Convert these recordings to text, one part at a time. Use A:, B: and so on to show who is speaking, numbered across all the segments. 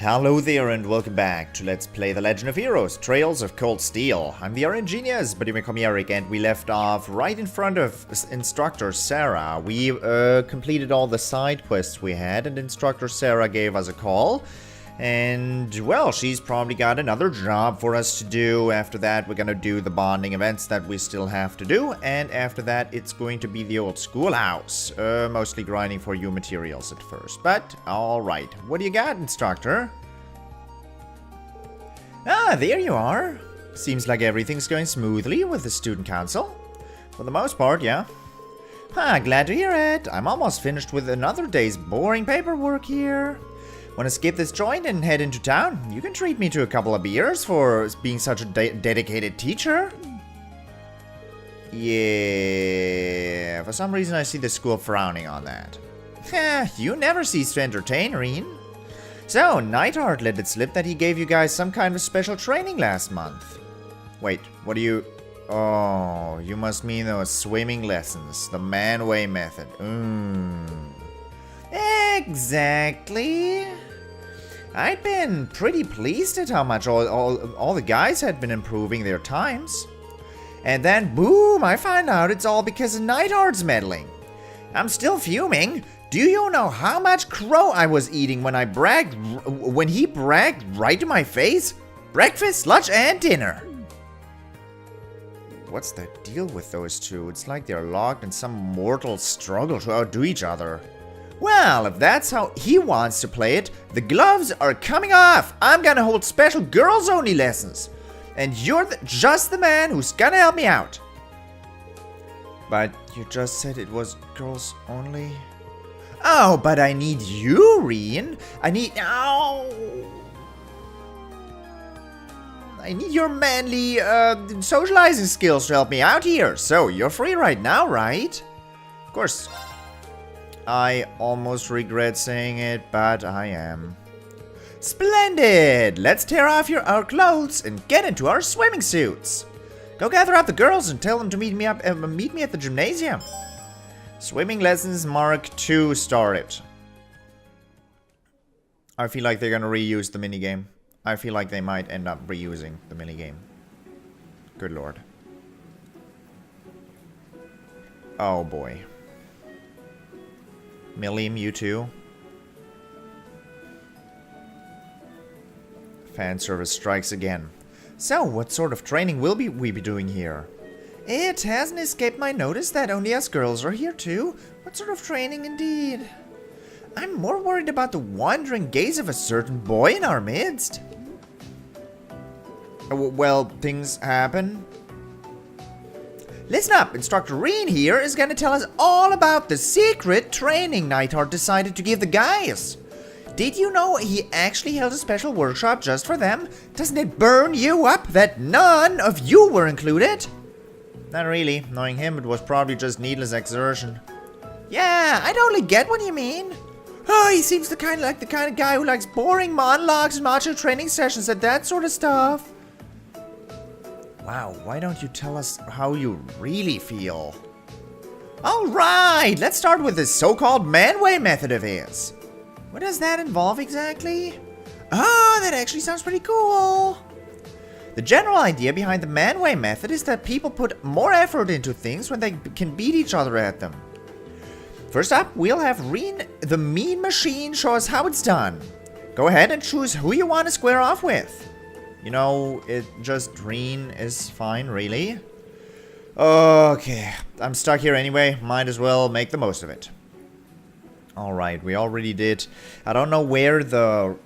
A: Hello there and welcome back to Let's Play The Legend of Heroes, Trails of Cold Steel. I'm the RNGenius, but you may call me Eric, and we left off right in front of Instructor Sarah. We completed all the side quests we had, and Instructor Sarah gave us a call. And, well, she's probably got another job for us to do. After that, we're gonna do the bonding events that we still have to do. And after that, it's going to be the old schoolhouse. Mostly grinding for you materials at first. But, alright. What do you got, Instructor? Ah, there you are. Seems like everything's going smoothly with the student council. For the most part, yeah. Glad to hear it. I'm almost finished with another day's boring paperwork here. Want to skip this joint and head into town? You can treat me to a couple of beers for being such a dedicated teacher. Yeah, for some reason I see the school frowning on that. You never cease to entertain, Rean. So, Neidhart let it slip that he gave you guys some kind of special training last month. Wait, what do you... Oh, you must mean those swimming lessons, the Manway method. Exactly. I'd been pretty pleased at how much all the guys had been improving their times. And then, boom, I find out it's all because of Neidhart's meddling. I'm still fuming. Do you know how much crow I was eating when he bragged right to my face? Breakfast, lunch, and dinner. What's the deal with those two? It's like they're locked in some mortal struggle to outdo each other. Well, if that's how he wants to play it, the gloves are coming off. I'm gonna hold special girls-only lessons. And you're just the man who's gonna help me out. But you just said it was girls only? Oh, but I need you, Rean. I need your manly socializing skills to help me out here. So, you're free right now, right? Of course. I almost regret saying it, but I am. Splendid! Let's tear off our clothes and get into our swimming suits. Go gather up the girls and tell them to meet me at the gymnasium. Swimming lessons Mark II started. I feel like they're gonna reuse the minigame. I feel like they might end up reusing the minigame. Good lord. Oh boy. Milliam, you too. Fan service strikes again. So, what sort of training will we be doing here? It hasn't escaped my notice that only us girls are here too. What sort of training indeed? I'm more worried about the wandering gaze of a certain boy in our midst. Well, things happen. Listen up, Instructor Rean here is gonna tell us all about the secret training Neidhart decided to give the guys. Did you know he actually held a special workshop just for them? Doesn't it burn you up that none of you were included? Not really. Knowing him, it was probably just needless exertion. Yeah, I totally get what you mean. Oh, he seems the kind of guy who likes boring monologues and macho training sessions and that sort of stuff. Wow, why don't you tell us how you really feel? Alright, let's start with this so-called Manway method of his. What does that involve exactly? Oh, that actually sounds pretty cool. The general idea behind the Manway method is that people put more effort into things when they can beat each other at them. First up, we'll have Rean the Mean Machine show us how it's done. Go ahead and choose who you want to square off with. You know, Rean is fine, really. Okay, I'm stuck here anyway. Might as well make the most of it. Alright, we already did. I don't know where the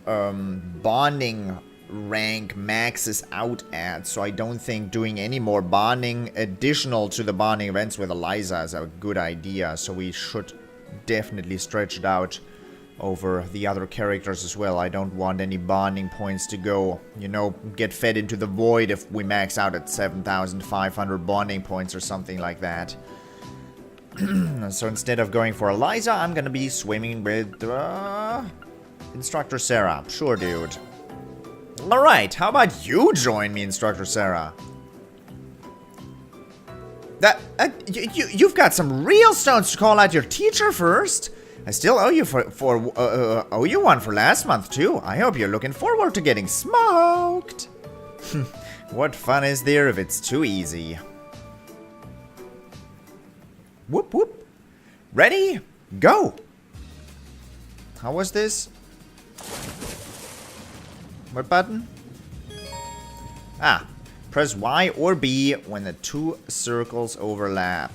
A: bonding rank maxes out at, so I don't think doing any more bonding additional to the bonding events with Eliza is a good idea. So we should definitely stretch it out over the other characters as well. I don't want any bonding points to go, you know, get fed into the void if we max out at 7,500 bonding points or something like that. So instead of going for Eliza, I'm gonna be swimming with Instructor Sarah. Sure, dude. Alright, how about you join me, Instructor Sarah? You've got some real stones to call out your teacher first. I still owe you owe you one for last month too. I hope you're looking forward to getting smoked. What fun is there if it's too easy? Whoop whoop. Ready? Go. How was this? What button? Ah. Press Y or B when the two circles overlap.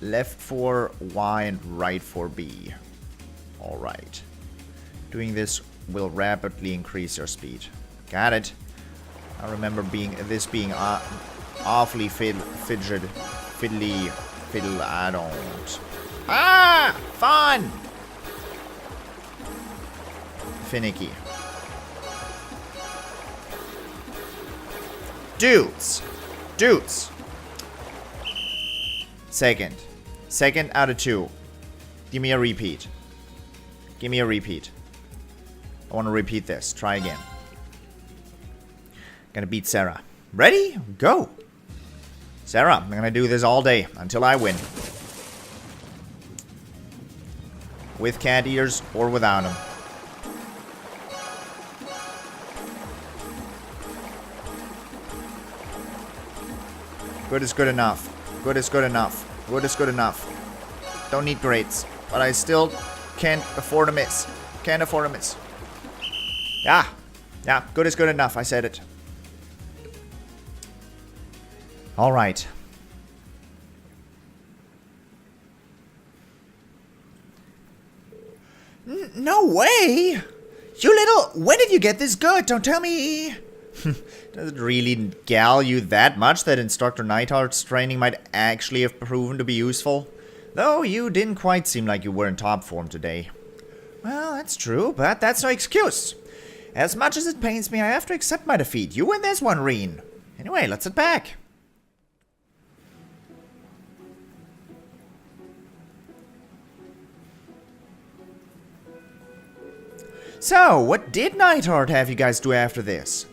A: Left for Y and right for B. Alright. Doing this will rapidly increase your speed. Got it. I remember this being awfully fiddly. I don't. Ah! Fun! Finicky. Dudes. Second out of 2. Give me a repeat. I want to repeat this. Try again. Gonna beat Sarah. Ready? Go. Sarah, I'm gonna do this all day until I win. With cat ears or without them. Good is good enough. Good is good enough. Good is good enough. Don't need grades. But I still can't afford a miss. Can't afford a miss. Yeah. Yeah, good is good enough. I said it. Alright. No way! You little... When did you get this good? Don't tell me... Does it really gal you that much that Instructor Neidhart's training might actually have proven to be useful? Though you didn't quite seem like you were in top form today. Well, that's true, but that's no excuse. As much as it pains me, I have to accept my defeat. You win this one, Rean. Anyway, let's head back. So, what did Neidhart have you guys do after this?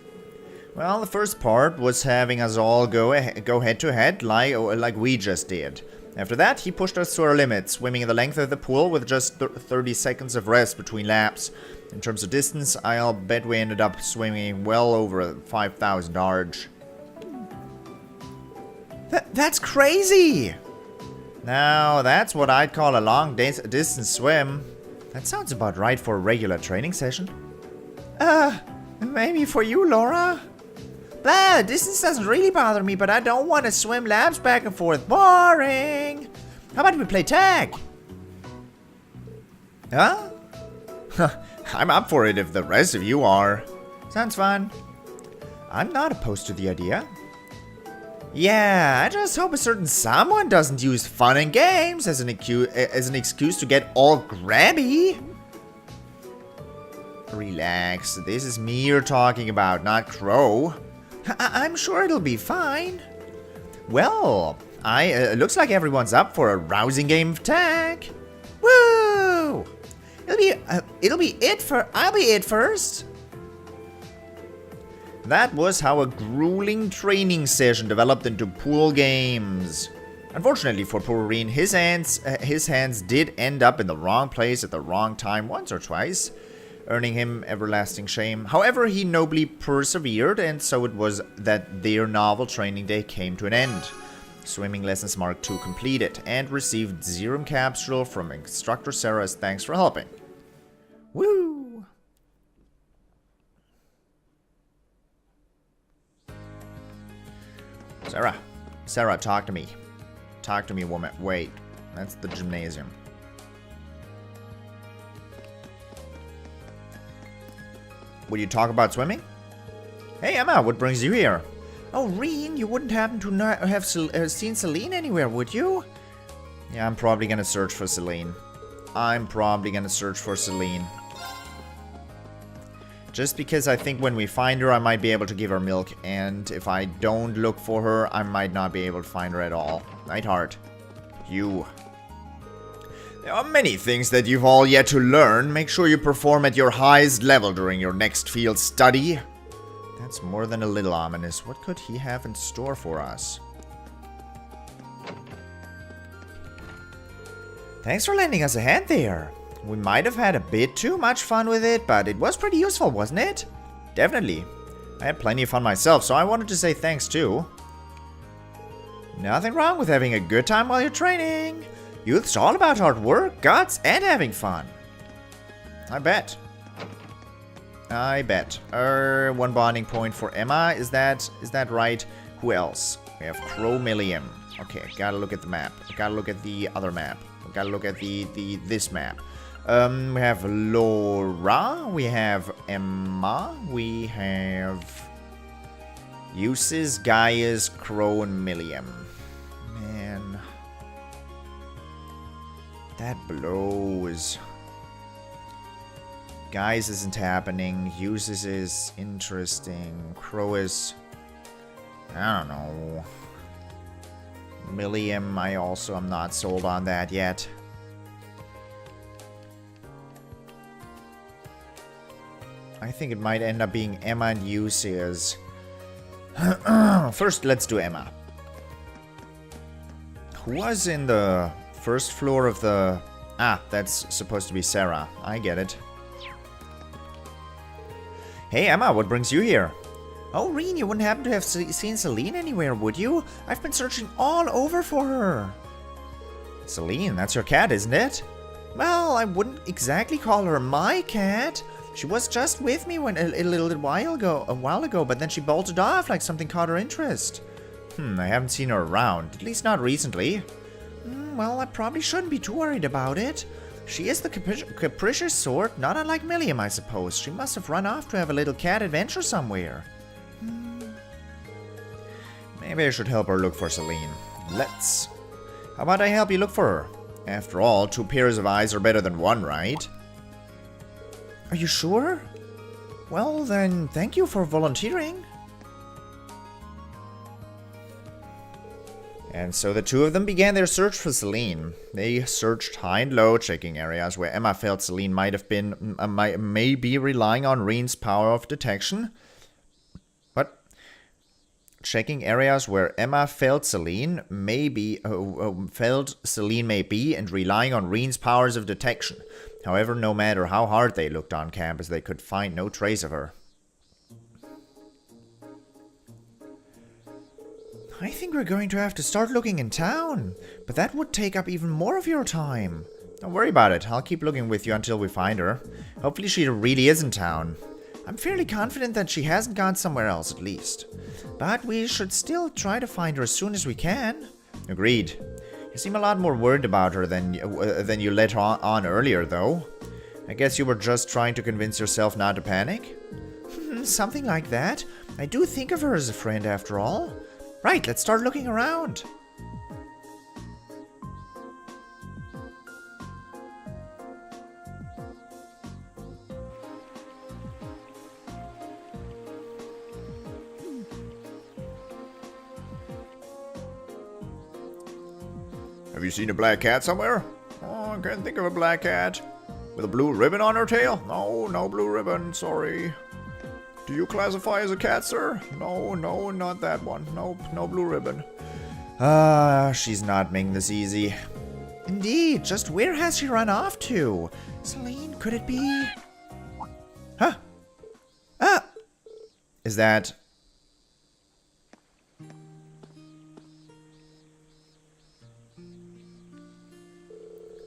A: Well, the first part was having us all go head to head like we just did. After that, he pushed us to our limit, swimming the length of the pool with just 30 seconds of rest between laps. In terms of distance, I'll bet we ended up swimming well over 5,000 arg. That's crazy! Now, that's what I'd call a long distance swim. That sounds about right for a regular training session. Maybe for you, Laura? Blah, distance doesn't really bother me, but I don't want to swim laps back and forth. Boring! How about we play tag? Huh? I'm up for it if the rest of you are. Sounds fun. I'm not opposed to the idea. Yeah, I just hope a certain someone doesn't use fun and games as an excuse to get all grabby. Relax, this is me you're talking about, not Crow. I'm sure it'll be fine. Well, looks like everyone's up for a rousing game of tag. Woo! I'll be it first. That was how a grueling training session developed into pool games. Unfortunately for poor Rean, his hands did end up in the wrong place at the wrong time once or twice, earning him everlasting shame. However, he nobly persevered, and so it was that their novel training day came to an end. Swimming lessons Mark II completed, and received Zerum capsule from Instructor Sarah as thanks for helping. Woo! Sarah, talk to me. Talk to me, woman. Wait, that's the gymnasium. Will you talk about swimming? Hey, Emma, what brings you here? Oh, Rean, you wouldn't happen to not have seen Celine anywhere, would you? Yeah, I'm probably gonna search for Celine. Just because I think when we find her, I might be able to give her milk, and if I don't look for her, I might not be able to find her at all. Neidhart. You. There are many things that you've all yet to learn. Make sure you perform at your highest level during your next field study. That's more than a little ominous. What could he have in store for us? Thanks for lending us a hand there. We might have had a bit too much fun with it, but it was pretty useful, wasn't it? Definitely. I had plenty of fun myself, so I wanted to say thanks too. Nothing wrong with having a good time while you're training. Youth's all about hard work, guts, and having fun. I bet. I bet. One bonding point for Emma. Is that right? Who else? We have Cromillium. Okay, gotta look at the map. Gotta look at the other map. Gotta look at this map. We have Laura. We have Emma. We have Uses, Gaius, Cromillium. Man. That blows. Guys isn't happening. Uses is interesting. Crow is... I don't know. Millium, I also am not sold on that yet. I think it might end up being Emma and Uses. First, let's do Emma. Who was in the first floor of the... Ah, that's supposed to be Sarah. I get it. Hey Emma, what brings you here? Oh, Rean, you wouldn't happen to have seen Celine anywhere, would you? I've been searching all over for her. Celine, that's your cat, isn't it? Well, I wouldn't exactly call her my cat. She was just with me when a little while ago, but then she bolted off like something caught her interest. I haven't seen her around, at least not recently. Well, I probably shouldn't be too worried about it. She is the capricious sort, not unlike Milliam, I suppose. She must have run off to have a little cat adventure somewhere. Maybe I should help her look for Celine. Let's. How about I help you look for her? After all, 2 pairs of eyes are better than 1, right? Are you sure? Well, then, thank you for volunteering. And so the two of them began their search for Celine. They searched high and low, checking areas where Emma felt Celine might have been, may be relying on Rean's power of detection. But checking areas where Emma felt Celine may be, and relying on Rean's powers of detection. However, no matter how hard they looked on campus, they could find no trace of her. I think we're going to have to start looking in town, but that would take up even more of your time. Don't worry about it. I'll keep looking with you until we find her. Hopefully she really is in town. I'm fairly confident that she hasn't gone somewhere else, at least. But we should still try to find her as soon as we can. Agreed. You seem a lot more worried about her than you let on earlier, though. I guess you were just trying to convince yourself not to panic? Something like that. I do think of her as a friend, after all. Right, let's start looking around.
B: Have you seen a black cat somewhere? Oh, I can't think of a black cat. With a blue ribbon on her tail? No, no blue ribbon, sorry. Do you classify as a cat, sir? No, not that one. Nope, no blue ribbon.
A: She's not making this easy. Indeed, just where has she run off to? Celine, could it be? Huh? Ah! Is that...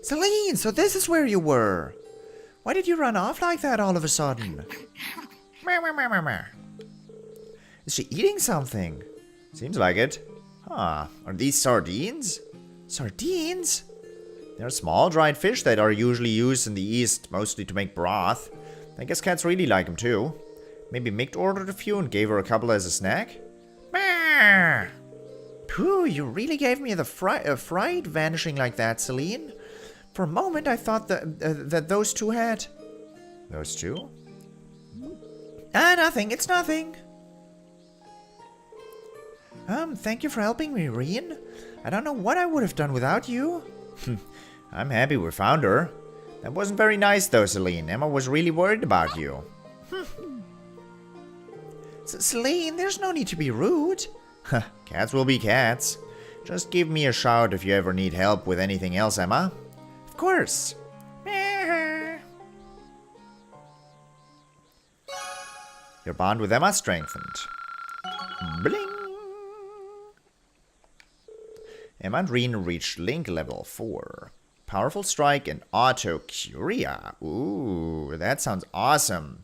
A: Celine, so this is where you were. Why did you run off like that all of a sudden? Is she eating something? Seems like it. Huh. Are these sardines? Sardines? They're small dried fish that are usually used in the East, mostly to make broth. I guess cats really like them too. Maybe Mick ordered a few and gave her a couple as a snack? Pooh, you really gave me the fright vanishing like that, Celine. For a moment I thought that those two had... Those two? Nothing. It's nothing. Thank you for helping me, Rean. I don't know what I would have done without you. I'm happy we found her. That wasn't very nice, though, Celine. Emma was really worried about you. Celine, there's no need to be rude. Cats will be cats. Just give me a shout if you ever need help with anything else, Emma. Of course. Your bond with Emma strengthened. Bling! Emma and Rean reached Link level 4. Powerful Strike and Auto Curia. Ooh, that sounds awesome.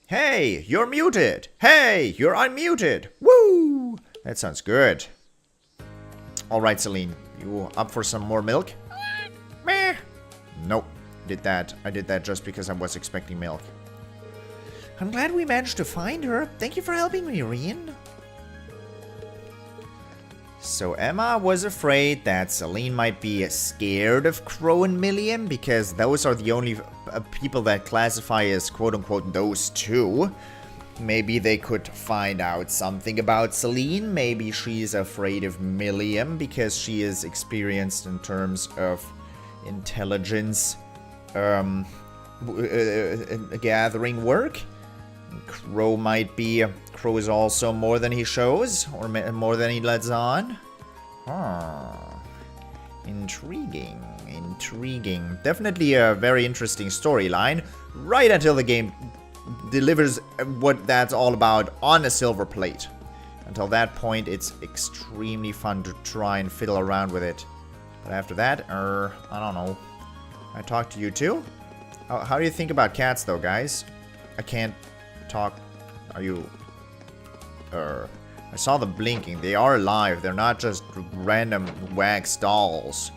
A: Hey, you're muted! Hey, you're unmuted! Woo! That sounds good. Alright, Celine. You up for some more milk? Meh. Nope. I did that just because I was expecting milk. I'm glad we managed to find her. Thank you for helping me, Rean. So Emma was afraid that Celine might be scared of Crow and Milliam because those are the only people that classify as quote-unquote those two. Maybe they could find out something about Celine. Maybe she's afraid of Milliam because she is experienced in terms of intelligence gathering work. Crow is also more than he shows, or more than he lets on. Intriguing. Definitely a very interesting storyline, right until the game delivers what that's all about on a silver plate. Until that point, it's extremely fun to try and fiddle around with it. But after that, I don't know. I talk to you too? How do you think about cats though, guys? I can't talk. Are you... I saw them blinking. They are alive. They're not just random wax dolls.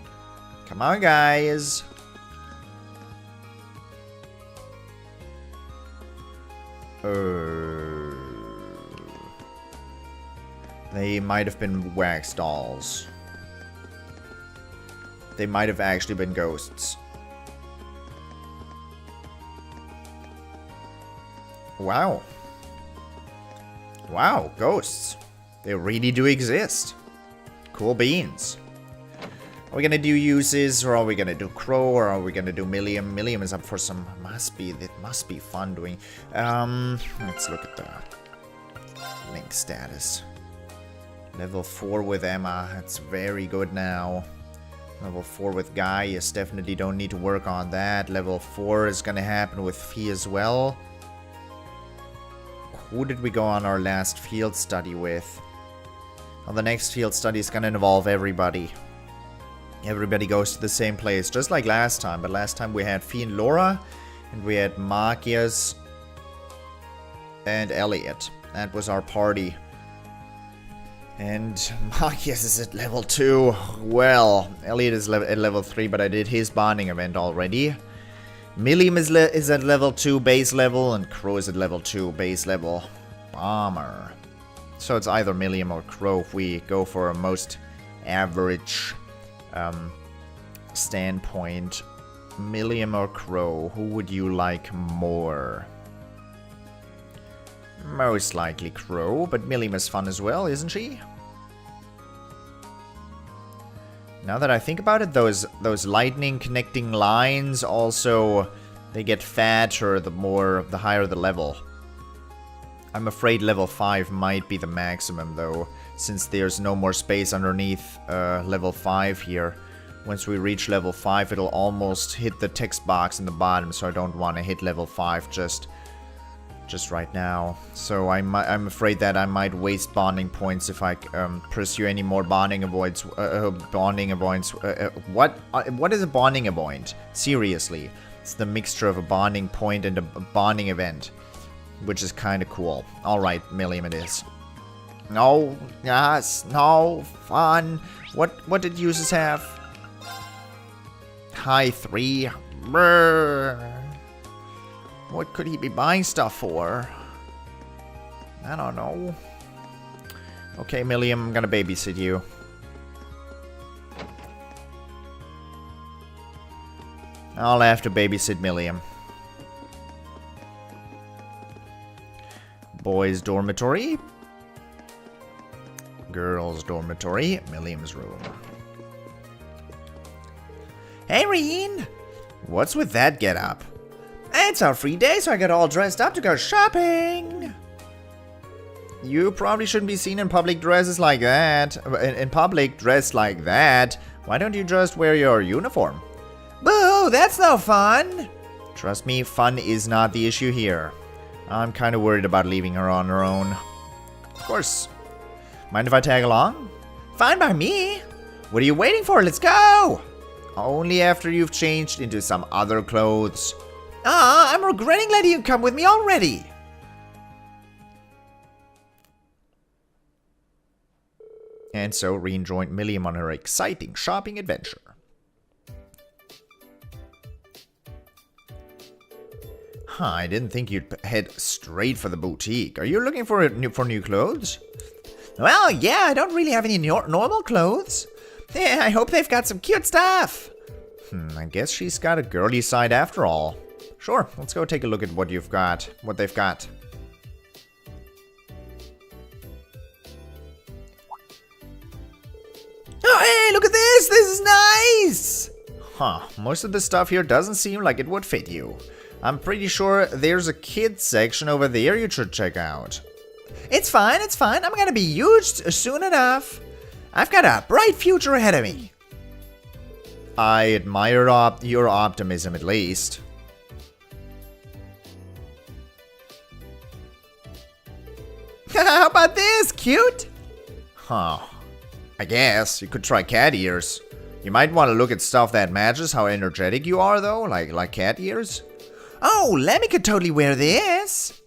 A: Come on, guys. They might have been wax dolls. They might have actually been ghosts. Wow. Wow, ghosts. They really do exist. Cool beans. Are we gonna do uses, or are we gonna do Crow, or are we gonna do Milliam? Milliam is up for some... That must be fun doing. Let's look at the Link status. Level 4 with Emma. That's very good now. Level 4 with Guy. Yes, definitely don't need to work on that. Level 4 is gonna happen with Fee as well. Who did we go on our last field study with? Well, the next field study is gonna involve everybody. Everybody goes to the same place, just like last time. But last time we had Fee and Laura, and we had Marcus and Elliot. That was our party. And Marcus is at level 2. Well, Elliot is at level 3, but I did his bonding event already. Milliam is at level 2 base level, and Crow is at level 2 base level. Bomber. So it's either Milliam or Crow if we go for a most average standpoint. Milliam or Crow, who would you like more? Most likely Crow, but Milliam is fun as well, isn't she? Now that I think about it, those lightning connecting lines also, they get fatter the higher the level. I'm afraid level 5 might be the maximum though, since there's no more space underneath level 5 here. Once we reach level 5, it'll almost hit the text box in the bottom, so I don't want to hit level 5 just right now. So I'm afraid that I might waste bonding points if I pursue any more bonding avoids. What is a bonding avoid? Seriously, it's the mixture of a bonding point and a bonding event, which is kind of cool. All right, Milliam it is. No, yes, no, fun. What did users have? High 3. Brr. What could he be buying stuff for? I don't know. Okay, Milliam, I'm gonna babysit you. I'll have to babysit Milliam. Boys' dormitory. Girls' dormitory. Milliam's room. Hey, Rean! What's with that get-up? It's our free day, so I got all dressed up to go shopping. You probably shouldn't be seen in public dresses like that. In public, dressed like that. Why don't you just wear your uniform? Boo, that's no fun. Trust me, fun is not the issue here. I'm kind of worried about leaving her on her own. Of course. Mind if I tag along? Fine by me. What are you waiting for? Let's go! Only after you've changed into some other clothes. Ah, I'm regretting letting you come with me already. And so Rean joined Milliam on her exciting shopping adventure. Huh, I didn't think you'd head straight for the boutique. Are you looking for new clothes? Well, yeah, I don't really have any normal clothes. Yeah, I hope they've got some cute stuff. I guess she's got a girly side after all. Sure, let's go take a look at what you've got, what they've got. Oh, hey, look at this! This is nice! Huh, most of the stuff here doesn't seem like it would fit you. I'm pretty sure there's a kids section over there you should check out. It's fine, it's fine. I'm gonna be huge soon enough. I've got a bright future ahead of me. I admire your optimism at least. How about this? Cute? Huh. I guess you could try cat ears. You might want to look at stuff that matches how energetic you are though, like cat ears. Oh, Lemmy could totally wear this.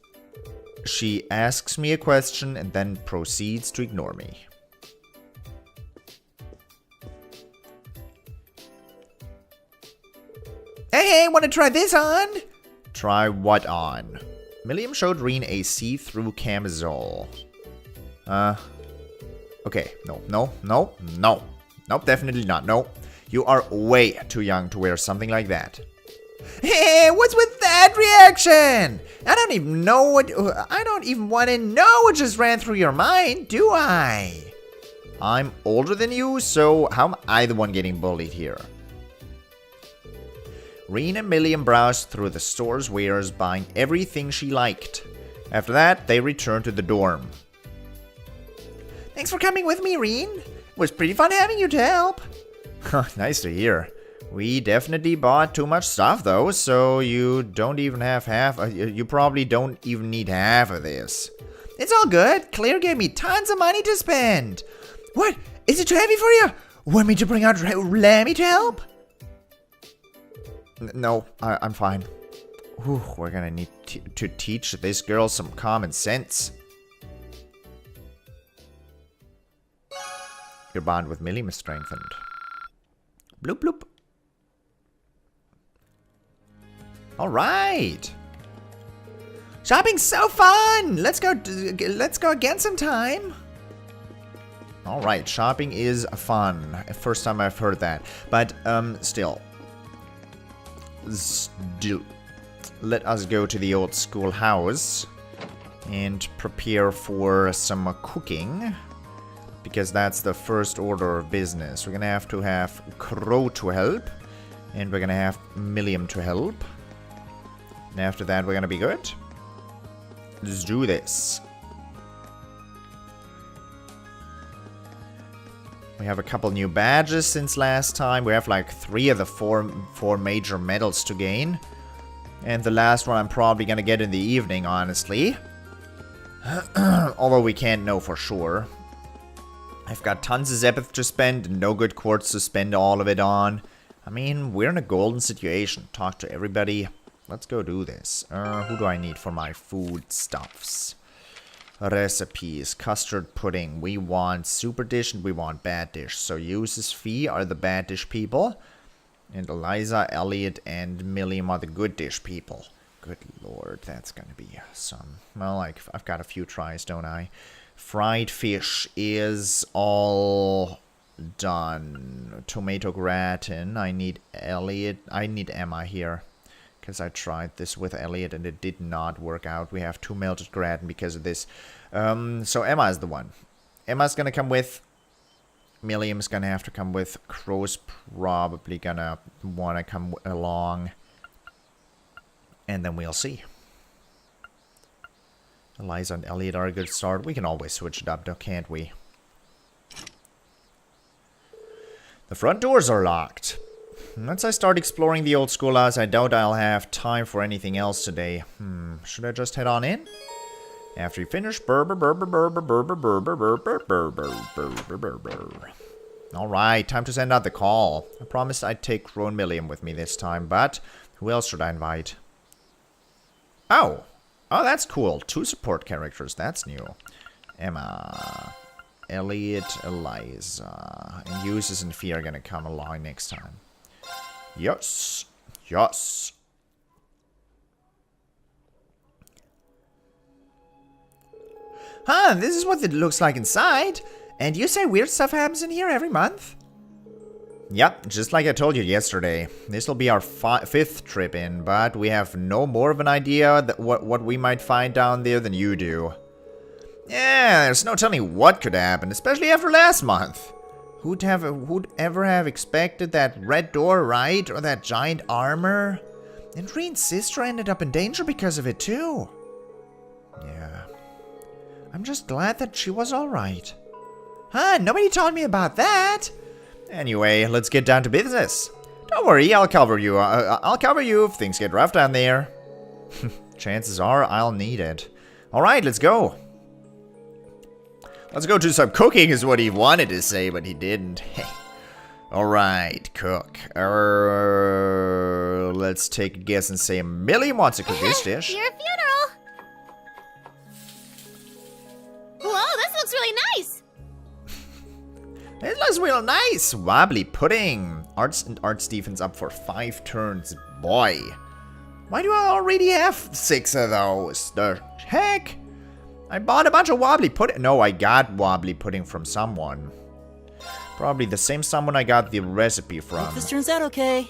A: She asks me a question and then proceeds to ignore me. Hey, wanna try this on? Try what on? Milliam showed Rean a see-through camisole. Okay, no. Nope, definitely not, no. You are way too young to wear something like that. Hey, what's with that reaction? I don't even want to know what just ran through your mind, do I? I'm older than you, so how am I the one getting bullied here? Rean and Milliam browsed through the store's wares, buying everything she liked. After that, they returned to the dorm. Thanks for coming with me, Rean. It was pretty fun having you to help. Nice to hear. We definitely bought too much stuff though, so you don't even have half. You probably don't even need half of this. It's all good. Claire gave me tons of money to spend. What? Is it too heavy for you? Want me to bring out Lemmy to help? No, I'm fine. Whew, we're gonna need to teach this girl some common sense. Your bond with Milliam is strengthened. Bloop bloop. Alright. Shopping's so fun! Let's go again sometime. Alright, shopping is fun. First time I've heard that. But, still. Let us go to the old schoolhouse and prepare for some cooking. Because that's the first order of business. We're gonna have to have Crow to help. And we're gonna have Milliam to help. And after that, we're gonna be good. Let's do this. We have a couple new badges since last time. We have like 3 of the four major medals to gain. And the last one I'm probably gonna get in the evening, honestly. Although we can't know for sure. I've got tons of Zepith to spend and no good quartz to spend all of it on. I mean, we're in a golden situation. Talk to everybody. Let's go do this. Who do I need for my foodstuffs? Recipes. Custard pudding. We want super dish and we want bad dish. So Uses Fee are the bad dish people. And Eliza, Elliot, and Milliam are the good dish people. Good lord, that's gonna be some... Well, like, I've got a few tries, don't I? Fried fish is all done. Tomato gratin. I need Elliot. I need Emma here. Because I tried this with Elliot and it did not work out. We have 2 melted gratin because of this. So Emma is the one. Emma's gonna come with. Milliam's gonna have to come with. Crow's probably gonna want to come along. And then we'll see. Eliza and Elliot are a good start. We can always switch it up, though, can't we? The front doors are locked. Once I start exploring the old schoolhouse, I doubt I'll have time for anything else today. Should I just head on in? After you finish, Alright, time to send out the call. I promised I'd take Ron Milliam with me this time, but who else should I invite? Oh, that's cool. 2 support characters, that's new. Emma, Elliot, Eliza, and Uses and Fee are gonna come along next time. Yes, yes. Huh, this is what it looks like inside. And you say weird stuff happens in here every month? Yep, just like I told you yesterday. This will be our 5th trip in, but we have no more of an idea that what we might find down there than you do. Yeah, there's no telling what could happen, especially after last month. Who'd ever have expected that red door, right? Or that giant armor? And Rean's sister ended up in danger because of it too. Yeah. I'm just glad that she was alright. Huh, nobody told me about that. Anyway, let's get down to business. Don't worry, I'll cover you. I'll cover you if things get rough down there. Chances are I'll need it. Alright, let's go. Let's go do some cooking is what he wanted to say, but he didn't. Alright, cook. Let's take a guess and say Millie wants to cook this dish.
C: Your funeral! Whoa, this looks really nice!
A: It looks real nice. Wobbly pudding. Arts and Arts defense up for 5 turns. Boy. Why do I already have 6 of those? The heck? I bought a bunch of wobbly pudding. No, I got wobbly pudding from someone. Probably the same someone I got the recipe from.
D: Hope this turns out okay.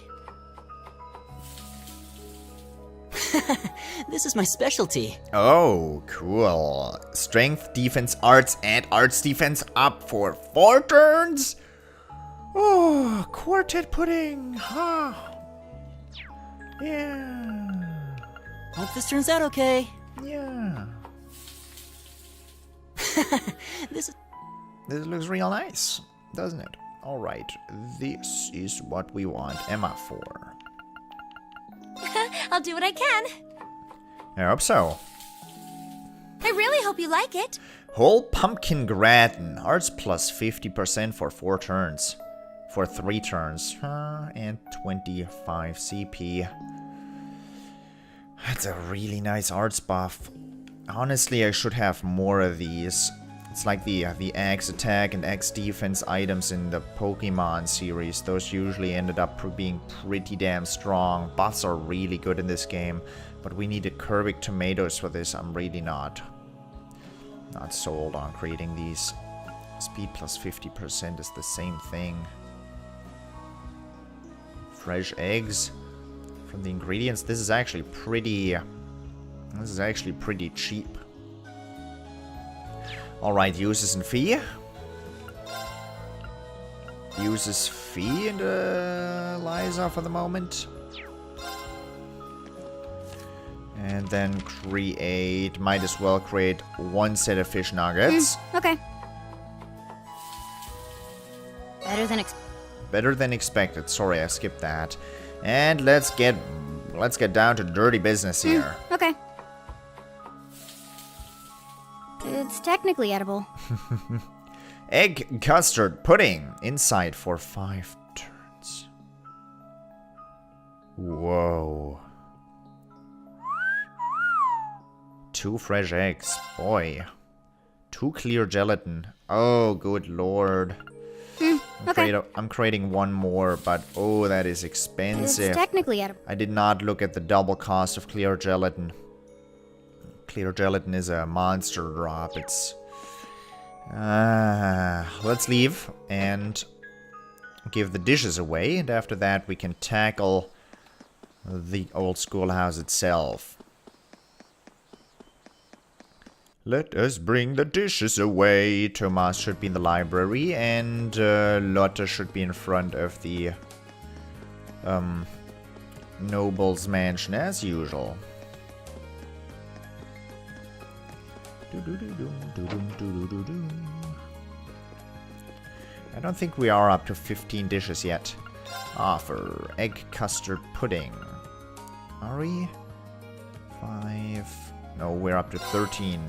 D: This is my specialty.
A: Oh, cool. Strength, defense, arts, and arts defense up for 4 turns? Oh, quartet pudding. Huh. Yeah.
D: Hope this turns out okay.
A: Yeah.
D: This
A: looks real nice, doesn't it? Alright, this is what we want Emma for.
C: I'll do what I can.
A: I hope so.
C: I really hope you like it.
A: Whole pumpkin gratin. Arts plus 50% for 4 turns. For 3 turns. And 25 CP. That's a really nice arts buff. Honestly, I should have more of these. It's like the X attack and X defense items in the Pokemon series. Those usually ended up being pretty damn strong. Buffs are really good in this game. But we needed Kerbic tomatoes for this. I'm really not sold on creating these. Speed plus 50% is the same thing. Fresh eggs from the ingredients. This is actually pretty cheap. Alright, Uses and Fee. Uses Fee and Liza for the moment. And then might as well create 1 set of fish nuggets.
C: Okay.
A: Better than expected. Sorry, I skipped that. And let's get down to dirty business here.
C: Okay. It's technically edible.
A: Egg custard pudding. Inside for 5 turns. Whoa. 2 fresh eggs. Boy. 2 clear gelatin. Oh, good lord.
C: Okay.
A: I'm creating 1 more, but oh, that is expensive.
C: It's technically edible.
A: I did not look at the double cost of clear gelatin. Clear gelatin is a monster drop. It's... let's leave and give the dishes away, and after that we can tackle the old schoolhouse itself. Let us bring the dishes away. Thomas should be in the library, and Lotte should be in front of the noble's mansion as usual. I don't think we are up to 15 dishes yet. Offer. Egg custard pudding. Are we? 5. No, we're up to 13.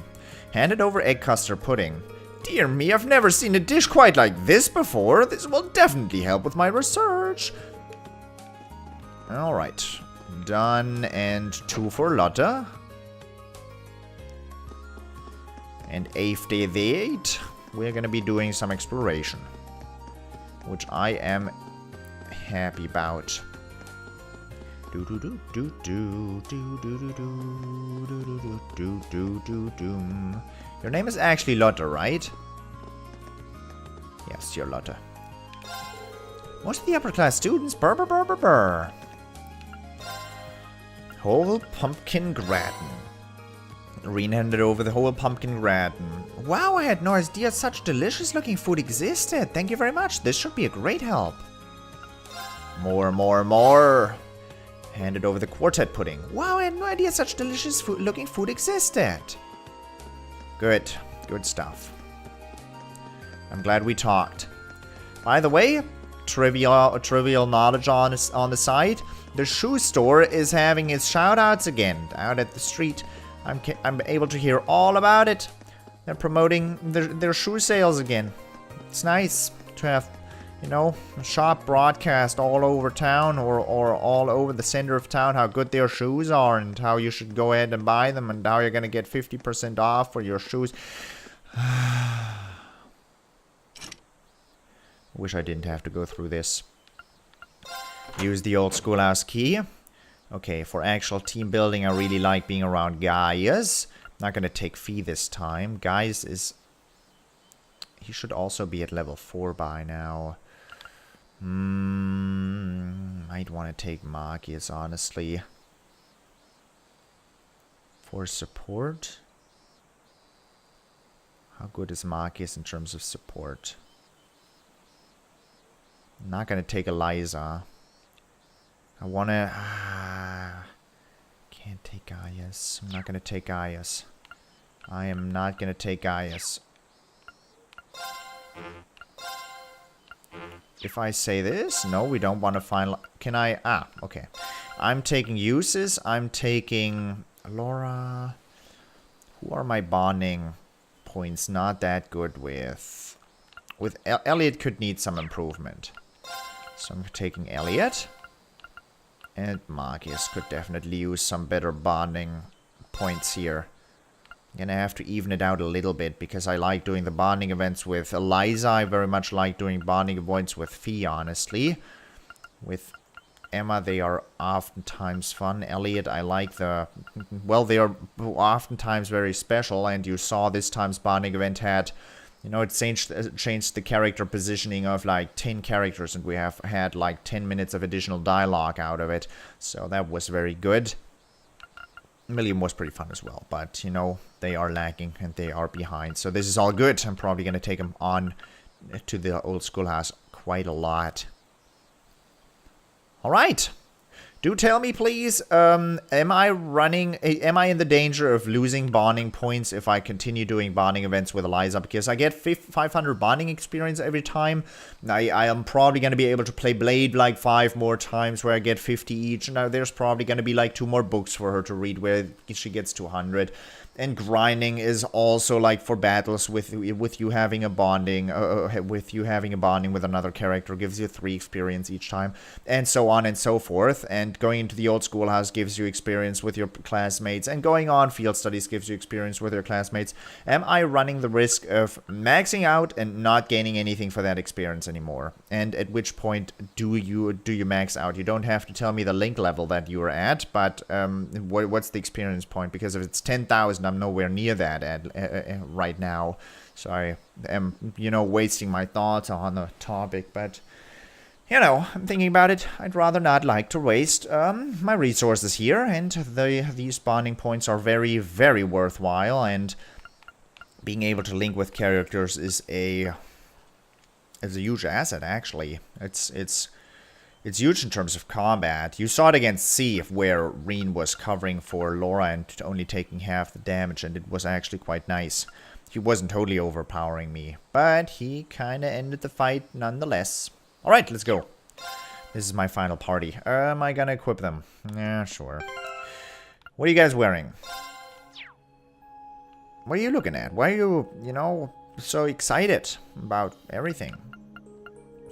A: Handed over egg custard pudding. Dear me, I've never seen a dish quite like this before. This will definitely help with my research. Alright. Done. And 2 for Lotta. And after that, we're gonna be doing some exploration. Which I am happy about. Your name is actually Lotta, right? Yes, you're Lotta. Most of the upper class students, brr. Whole pumpkin gratin. Rean handed over the whole pumpkin gratin. Wow, I had no idea such delicious looking food existed. Thank you very much. This should be a great help. More. Handed over the quartet pudding. Wow, I had no idea such delicious looking food existed. Good stuff. I'm glad we talked. By the way, trivial knowledge on the side. The shoe store is having its shoutouts again out at the street. I'm able to hear all about it. They're promoting their shoe sales again. It's nice to have, you know, a shop broadcast all over town or all over the center of town how good their shoes are and how you should go ahead and buy them and how you're gonna get 50% off for your shoes. Wish I didn't have to go through this. Use the old schoolhouse key. Okay, for actual team building, I really like being around Gaius. Not gonna take Fee this time. Gaius is... He should also be at level 4 by now. I'd want to take Marcus, honestly. For support? How good is Marcus in terms of support? I'm not gonna take Eliza. I wanna... can't take Gaius. I'm not gonna take Gaius. I am not gonna take Gaius. If I say this, no, we don't want to find... Can I... Ah, okay. I'm taking uses. I'm taking Laura. Who are my bonding points not that good with? With Elliot could need some improvement. So I'm taking Elliot. And Marcus could definitely use some better bonding points here. I'm gonna have to even it out a little bit because I like doing the bonding events with Eliza. I very much like doing bonding events with Fee, honestly. With Emma, they are oftentimes fun. Elliot, I like the... Well, they are oftentimes very special, and you saw this time's bonding event had... You know, it changed the character positioning of like 10 characters, and we have had like 10 minutes of additional dialogue out of it. So that was very good. Million was pretty fun as well, but, you know, they are lagging and they are behind. So this is all good. I'm probably going to take them on to the old schoolhouse quite a lot. All right. Do tell me, please, am I in the danger of losing bonding points if I continue doing bonding events with Eliza? Because I get 500 bonding experience every time. I am probably going to be able to play Blade like 5 more times where I get 50 each. Now there's probably going to be like 2 more books for her to read where she gets 200. And grinding is also like for battles with you having a bonding with another character gives you 3 experience each time, and so on and so forth. And going into the old schoolhouse gives you experience with your classmates, and going on field studies gives you experience with your classmates. Am I running the risk of maxing out and not gaining anything for that experience anymore? And at which point do you max out? You don't have to tell me the link level that you are at, but what's the experience point? Because if it's 10,000, I'm nowhere near that right now. So I am, you know, wasting my thoughts on the topic. But, you know, I'm thinking about it. I'd rather not like to waste my resources here. And these bonding points are very, very worthwhile. And being able to link with characters is a huge asset, actually. It's huge in terms of combat. You saw it against C, where Rean was covering for Laura and only taking half the damage, and it was actually quite nice. He wasn't totally overpowering me, but he kinda ended the fight nonetheless. Alright, let's go. This is my final party. Am I gonna equip them? Yeah, sure. What are you guys wearing? What are you looking at? Why are you, you know, so excited about everything?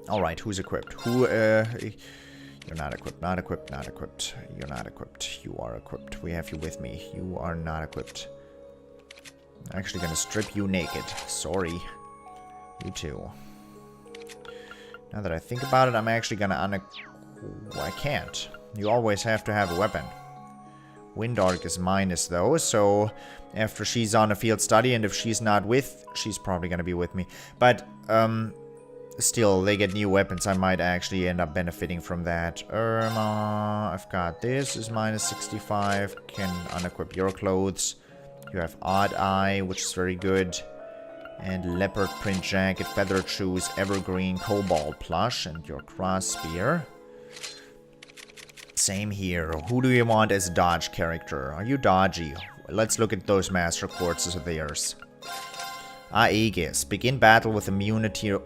A: Alright, who's equipped? Who, you're not equipped, not equipped, not equipped. You're not equipped. You are equipped. We have you with me. You are not equipped. I'm actually gonna strip you naked. Sorry. You too. Now that I think about it, I'm actually gonna I can't. You always have to have a weapon. Wind Arc is minus though, so after she's on a field study, and if she's not with, she's probably gonna be with me. But, still, they get new weapons. I might actually end up benefiting from that. I've got this, is minus 65. Can unequip your clothes. You have Odd Eye, which is very good. And Leopard Print Jacket, Feathered Shoes, Evergreen, Cobalt Plush, and your Cross Spear. Same here. Who do you want as a dodge character? Are you dodgy? Let's look at those Master Quartzes of theirs. Aegis. Begin battle with immunity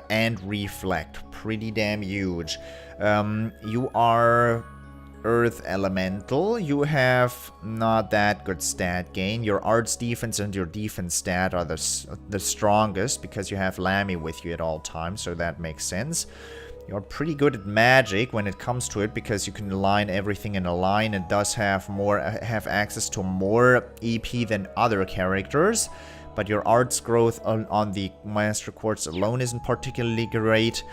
A: and reflect. Pretty damn huge. You are Earth Elemental. You have not that good stat gain. Your arts defense and your defense stat are the strongest because you have Lammy with you at all times, so that makes sense. You're pretty good at magic when it comes to it because you can align everything in a line. It does have access to more EP than other characters. But your arts growth on the Master Quartz alone isn't particularly great.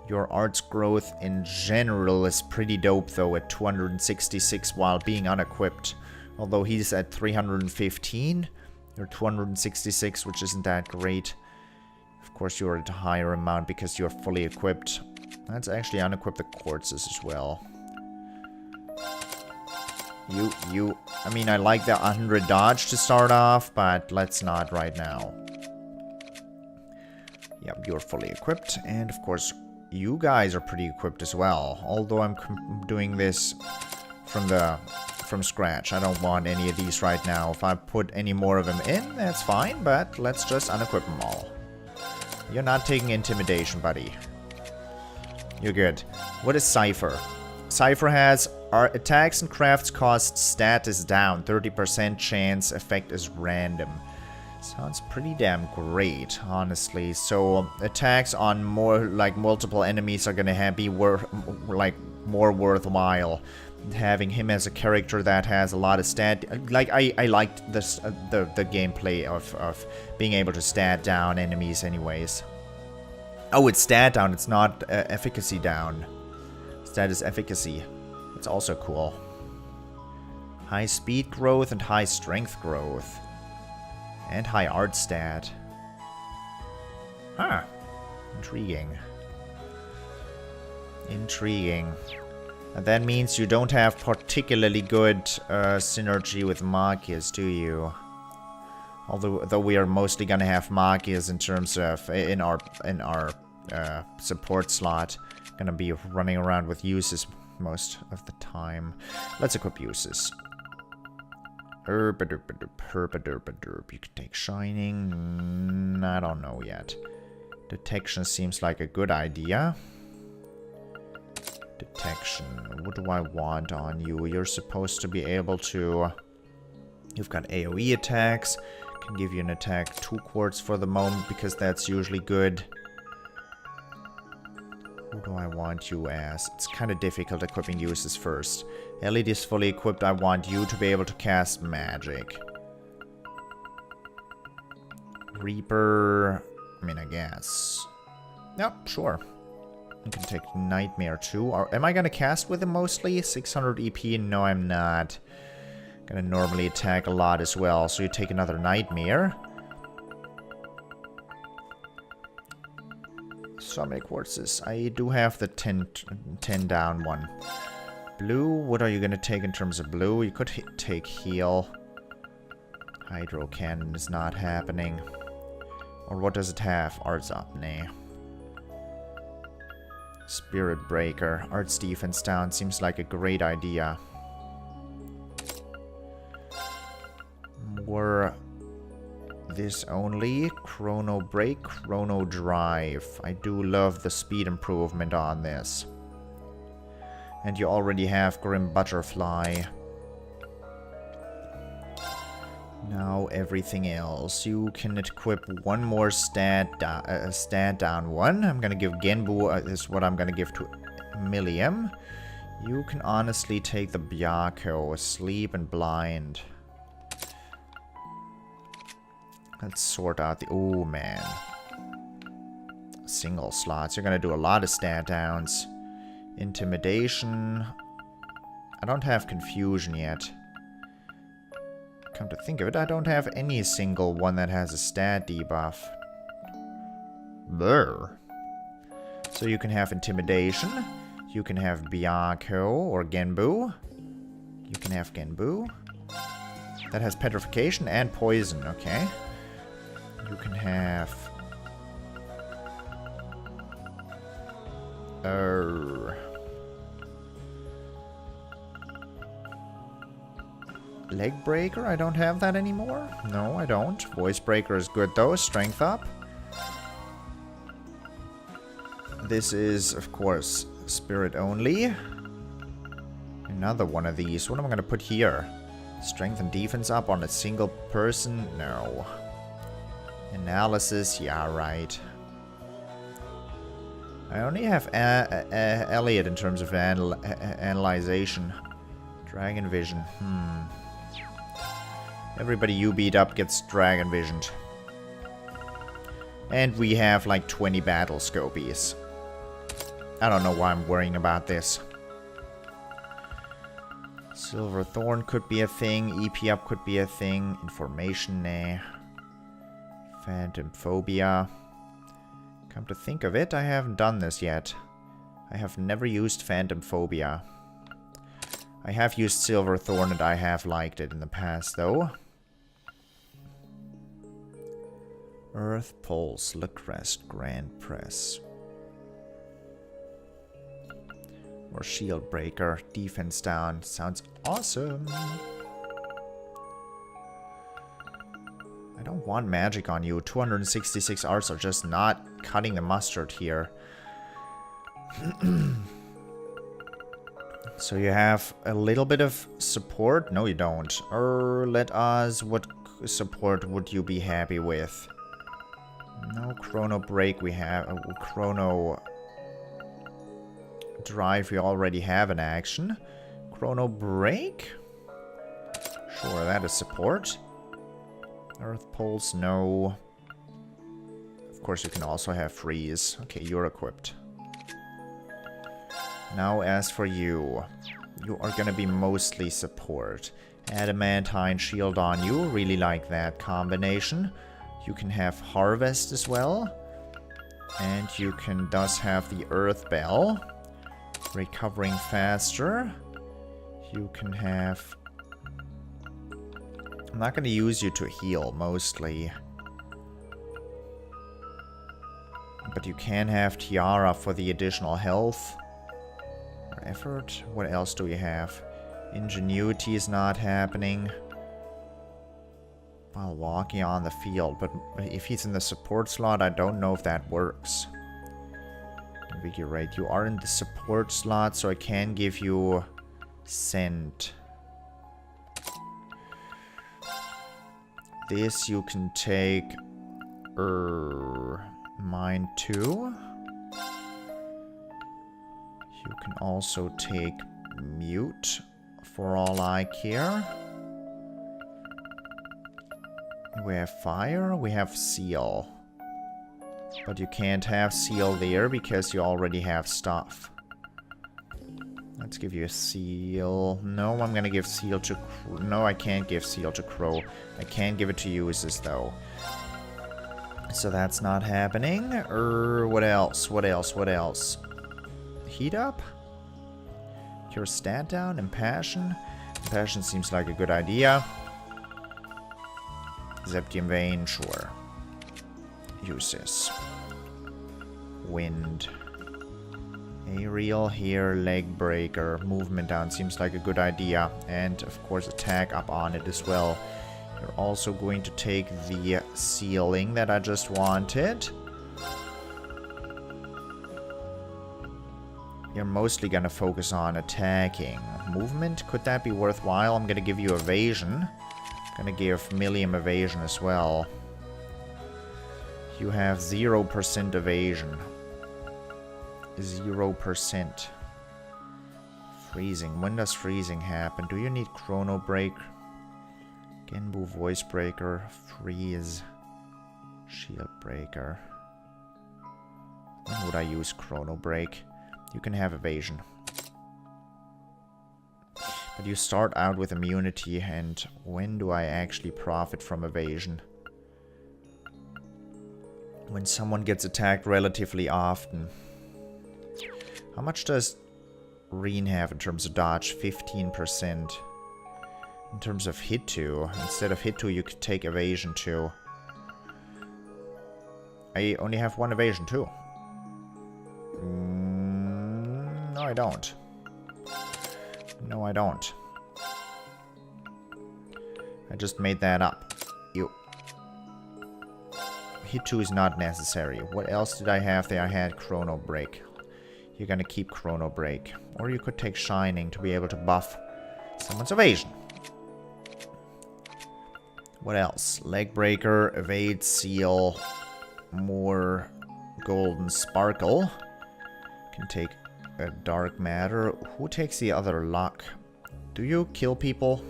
A: Your arts growth in general is pretty dope though at 266 while being unequipped. Although he's at 315, you're 266, which isn't that great. Of course you're at a higher amount because you're fully equipped. Let's actually unequip the quartzes as well. I mean, I like the 100 dodge to start off, but let's not right now. Yep, you're fully equipped, and of course, you guys are pretty equipped as well. Although I'm doing this from scratch. I don't want any of these right now. If I put any more of them in, that's fine, but let's just unequip them all. You're not taking intimidation, buddy. You're good. What is Cypher? Cypher has our attacks and crafts cost stat is down. 30% chance effect is random. Sounds pretty damn great, honestly. So attacks on more like multiple enemies are gonna be more worthwhile. Having him as a character that has a lot of stat, like I liked this the gameplay of being able to stat down enemies, anyways. Oh, it's stat down. It's not efficacy down. Stat is efficacy. It's also cool. High speed growth and high strength growth. And high art stat. Huh. Intriguing. Intriguing. And that means you don't have particularly good synergy with Magias, do you? Although we are mostly gonna have Magias in terms of in our support slot. Gonna be running around with uses most of the time. Let's equip uses. Herpaderp. You can take Shining. I don't know yet. Detection seems like a good idea. Detection. What do I want on you? You're supposed to be able to... You've got AoE attacks. Can give you an attack 2 quartz for the moment because that's usually good. Who do I want you as? It's kind of difficult equipping uses first. LED is fully equipped. I want you to be able to cast magic. Reaper... I mean, I guess. Yep, sure. You can take Nightmare too. Or am I gonna cast with him mostly? 600 EP? No, I'm not. Gonna normally attack a lot as well. So you take another Nightmare. So many quartzes. I do have the 10 down one. Blue, what are you gonna take in terms of blue? You could take heal. Hydro cannon is not happening. Or what does it have? Arts up, nah. Spirit Breaker. Arts defense down seems like a great idea. More this only. Chrono Break, Chrono Drive. I do love the speed improvement on this. And you already have Grim Butterfly. Now everything else. You can equip one more stat down one. I'm gonna give Genbu is what I'm gonna give to Milliam. You can honestly take the Byako, Sleep and Blind. Let's sort out the... Oh, man. Single slots. You're gonna do a lot of stat downs. Intimidation. I don't have Confusion yet. Come to think of it, I don't have any single one that has a stat debuff. Brr. So you can have Intimidation. You can have Byako or Genbu. You can have Genbu. That has Petrification and Poison, okay. You can have... Leg Breaker? I don't have that anymore? No, I don't. Voice Breaker is good though. Strength up. This is, of course, Spirit only. Another one of these. What am I going to put here? Strength and defense up on a single person? No. Analysis? Yeah, right. I only have Elliot in terms of analyzation. Dragon Vision. Everybody you beat up gets Dragon Visioned. And we have like 20 battle scopies. I don't know why I'm worrying about this. Silver Thorn could be a thing. EP up could be a thing. Information, nah. Phantom Phobia. Come to think of it, I haven't done this yet. I have never used Phantom Phobia. I have used Silver Thorn and I have liked it in the past, though. Earth Pulse, Le Crest, Grand Press. Or Shield Breaker, defense down. Sounds awesome. I don't want magic on you. 266 arts are just not cutting the mustard here. So you have a little bit of support? No, you don't. Let us... What support would you be happy with? No Chrono Break we have. Chrono Drive we already have in action. Chrono Break? Sure, that is support. Earth Pulse, no. Of course, you can also have Freeze. Okay, you're equipped. Now, as for you, you are gonna be mostly support. Adamantine Shield on you, really like that combination. You can have Harvest as well. And you can thus have the Earth Bell. Recovering faster. You can have... I'm not going to use you to heal, mostly. But you can have Tiara for the additional health. Or effort. What else do we have? Ingenuity is not happening. While walking on the field. But if he's in the support slot, I don't know if that works. Invigorate. You are in the support slot, so I can give you Scent. This you can take mine too. You can also take Mute for all I care. We have Fire, we have Seal. But you can't have Seal there because you already have stuff. Let's give you a Seal. No, I'm gonna give Seal to... No, I can't give Seal to Crow. I can give it to Uses, though. So that's not happening. What else? What else? What else? Heat Up? Cure Stat Down? Impassion? Impassion seems like a good idea. Zeptium Vein? Sure. Uses. Wind. Aerial here, Leg Breaker, movement down seems like a good idea. And of course attack up on it as well. You're also going to take the Sealing that I just wanted. You're mostly gonna focus on attacking. Movement, could that be worthwhile? I'm gonna give you evasion. Gonna give Millium evasion as well. You have 0% evasion. 0%. Freezing. When does freezing happen? Do you need Chrono Break? Genbu Voice Breaker. Freeze. Shield Breaker. When would I use Chrono Break? You can have evasion. But you start out with immunity, and when do I actually profit from evasion? When someone gets attacked relatively often. How much does Rean have in terms of dodge? 15%. In terms of hit 2, instead of hit 2 you could take evasion 2. I only have 1 evasion too. No, I don't. No, I don't. I just made that up. You. Hit 2 is not necessary. What else did I have there? I had Chrono Break. You're gonna keep Chrono Break. Or you could take Shining to be able to buff someone's evasion. What else? Leg Breaker, Evade, Seal, more Golden Sparkle. Can take a Dark Matter. Who takes the other lock? Do you kill people?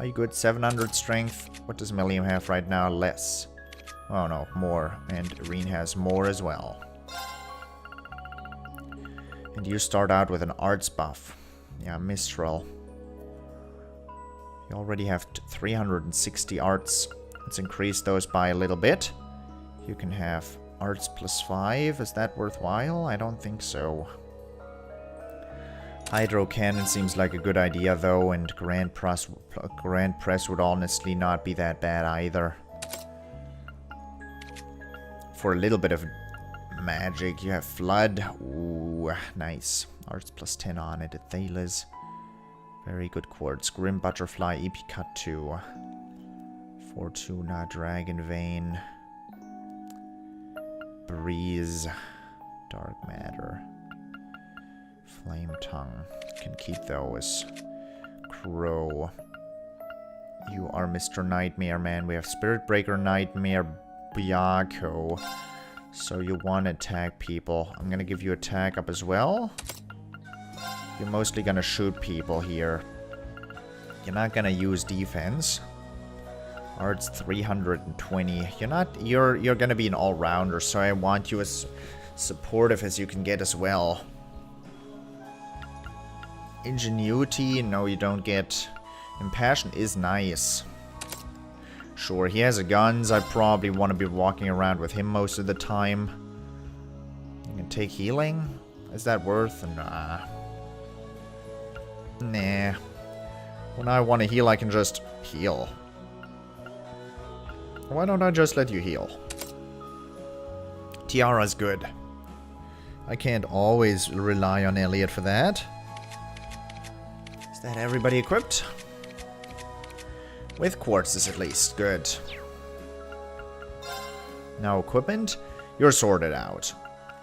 A: Are you good? 700 strength. What does Millium have right now? Less. Oh no, more. And Rean has more as well. And you start out with an arts buff. Yeah, Mistral. You already have 360 arts. Let's increase those by a little bit. You can have arts plus 5. Is that worthwhile? I don't think so. Hydro Cannon seems like a good idea though, and Grand Press would honestly not be that bad either. For a little bit of magic, you have Flood. Ooh, nice. Arts plus 10 on it. Athelas. Very good quartz. Grim Butterfly, EP Cut 2. Fortuna, Dragon Vein. Breeze. Dark Matter. Flame Tongue. Can keep those. Crow. You are Mr. Nightmare Man. We have Spirit Breaker, Nightmare, Byako. So you want to attack people. I'm gonna give you attack up as well. You're mostly gonna shoot people here. You're not gonna use defense. Arts 320. You're gonna be an all-rounder, so I want you as supportive as you can get as well. Ingenuity, no you don't get. Impassion is nice. Sure, he has a guns. I probably want to be walking around with him most of the time. You can take healing? Is that worth? Nah. Nah. When I want to heal, I can just heal. Why don't I just let you heal? Tiara's good. I can't always rely on Elliot for that. Is that everybody equipped? With quartzes at least. Good. Now equipment. You're sorted out.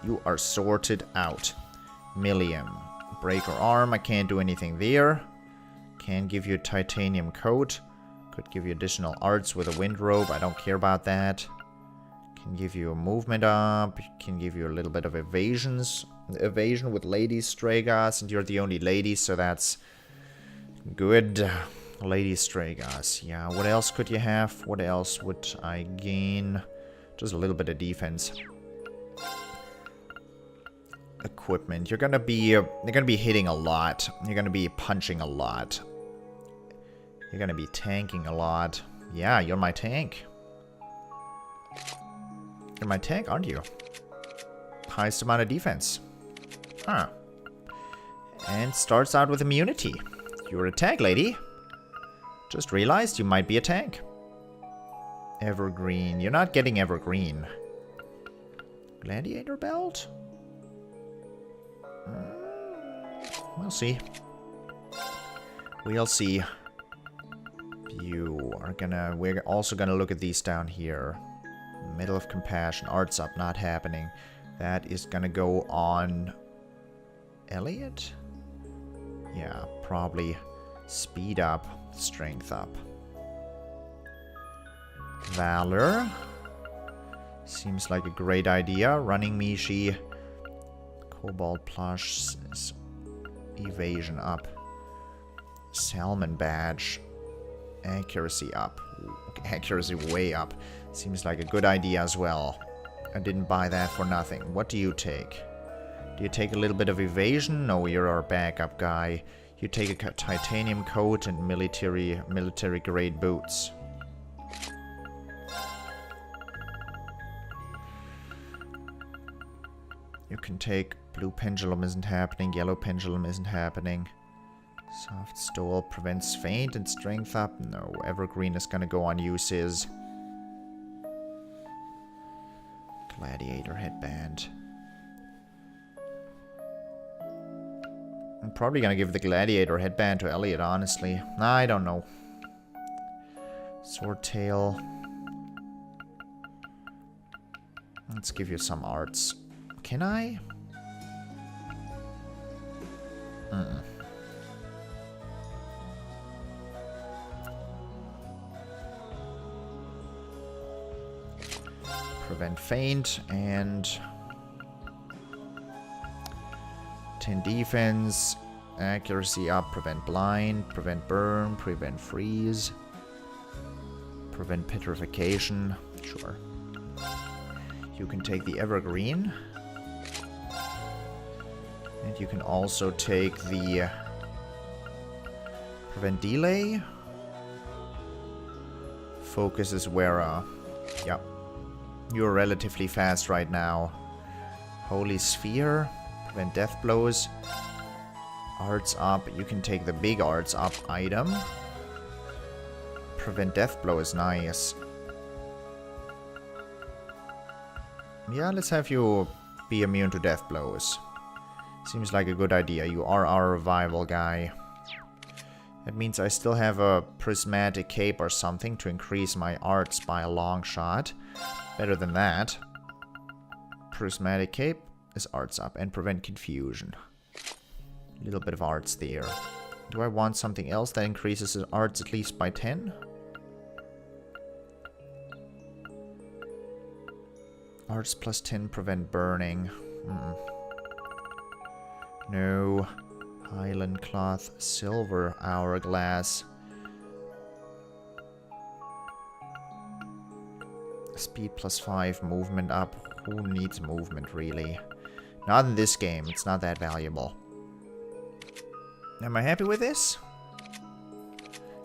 A: You are sorted out. Millium. Breaker arm. I can't do anything there. Can give you a titanium coat. Could give you additional arts with a wind robe. I don't care about that. Can give you a movement up. Can give you a little bit of evasions. Evasion with Lady Stragas. And you're the only lady, so that's good. Lady Stragas. Yeah, what else could you have? What else would I gain? Just a little bit of defense. Equipment. You're gonna be hitting a lot. You're gonna be punching a lot. You're gonna be tanking a lot. Yeah, you're my tank. You're my tank, aren't you? Highest amount of defense. Huh. And starts out with immunity. You're a tank, lady. Just realized you might be a tank. Evergreen. You're not getting Evergreen. Gladiator belt? We'll see. We'll see. We're also gonna look at these down here. Middle of Compassion. Arts up, not happening. That is gonna go on Elliot? Yeah, probably speed up, strength up. Valor. Seems like a great idea. Running Mishi. Cobalt plush. Evasion up. Salmon badge. Accuracy up. Accuracy way up. Seems like a good idea as well. I didn't buy that for nothing. What do you take? Do you take a little bit of evasion? No, you're our backup guy. You take a titanium coat and military grade boots. You can take blue pendulum isn't happening, yellow pendulum isn't happening. Soft stole prevents faint and strength up. No, evergreen is gonna go on uses. Gladiator headband. I'm probably gonna give the gladiator headband to Elliot, honestly. I don't know. Sword tail. Let's give you some arts. Can I? Prevent faint and 10 defense, accuracy up, prevent blind, prevent burn, prevent freeze, prevent petrification. Sure. You can take the evergreen. And you can also take the prevent delay. Focus is where, yep. You're relatively fast right now. Holy Sphere. Prevent death blows. Arts up. You can take the big arts up item. Prevent death blow is nice. Yeah, let's have you be immune to death blows. Seems like a good idea. You are our revival guy. That means I still have a prismatic cape or something to increase my arts by a long shot. Better than that. Prismatic cape is arts up and prevent confusion. A little bit of arts there. Do I want something else that increases his arts at least by 10? Arts plus 10 prevent burning. No. Highland cloth, silver hourglass. Speed plus 5, movement up. Who needs movement, really? Not in this game. It's not that valuable. Am I happy with this?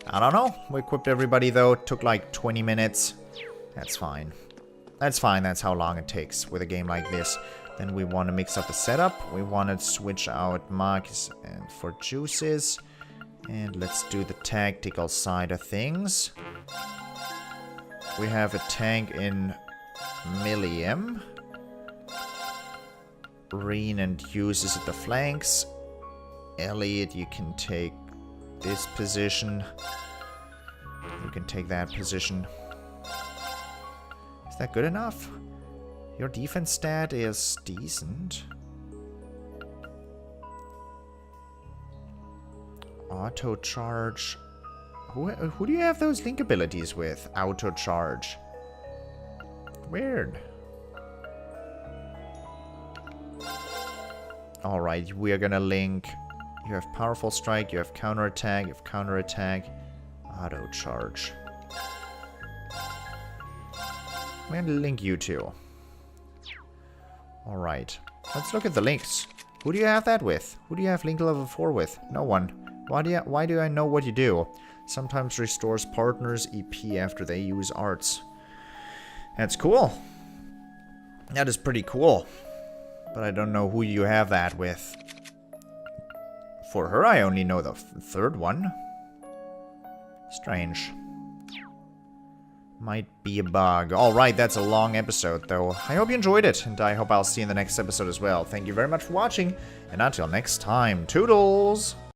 A: I don't know. We equipped everybody, though. It took like 20 minutes. That's fine. That's fine. That's how long it takes with a game like this. Then we want to mix up the setup. We want to switch out marks and for juices. And let's do the tactical side of things. We have a tank in Millium. Rean induces at the flanks. Elliot, you can take this position. You can take that position. Is that good enough? Your defense stat is decent. Auto charge. Who do you have those link abilities with? Auto charge. Weird. Alright, we are gonna link. You have powerful strike, you have counterattack, you have counterattack. Auto charge. I'm gonna link you two. Alright. Let's look at the links. Who do you have that with? Who do you have link level 4 with? No one. Why do I know what you do? Sometimes restores partners EP after they use arts. That's cool. That is pretty cool. But I don't know who you have that with. For her, I only know the third one. Strange. Might be a bug. Alright, that's a long episode, though. I hope you enjoyed it, and I hope I'll see you in the next episode as well. Thank you very much for watching, and until next time, toodles!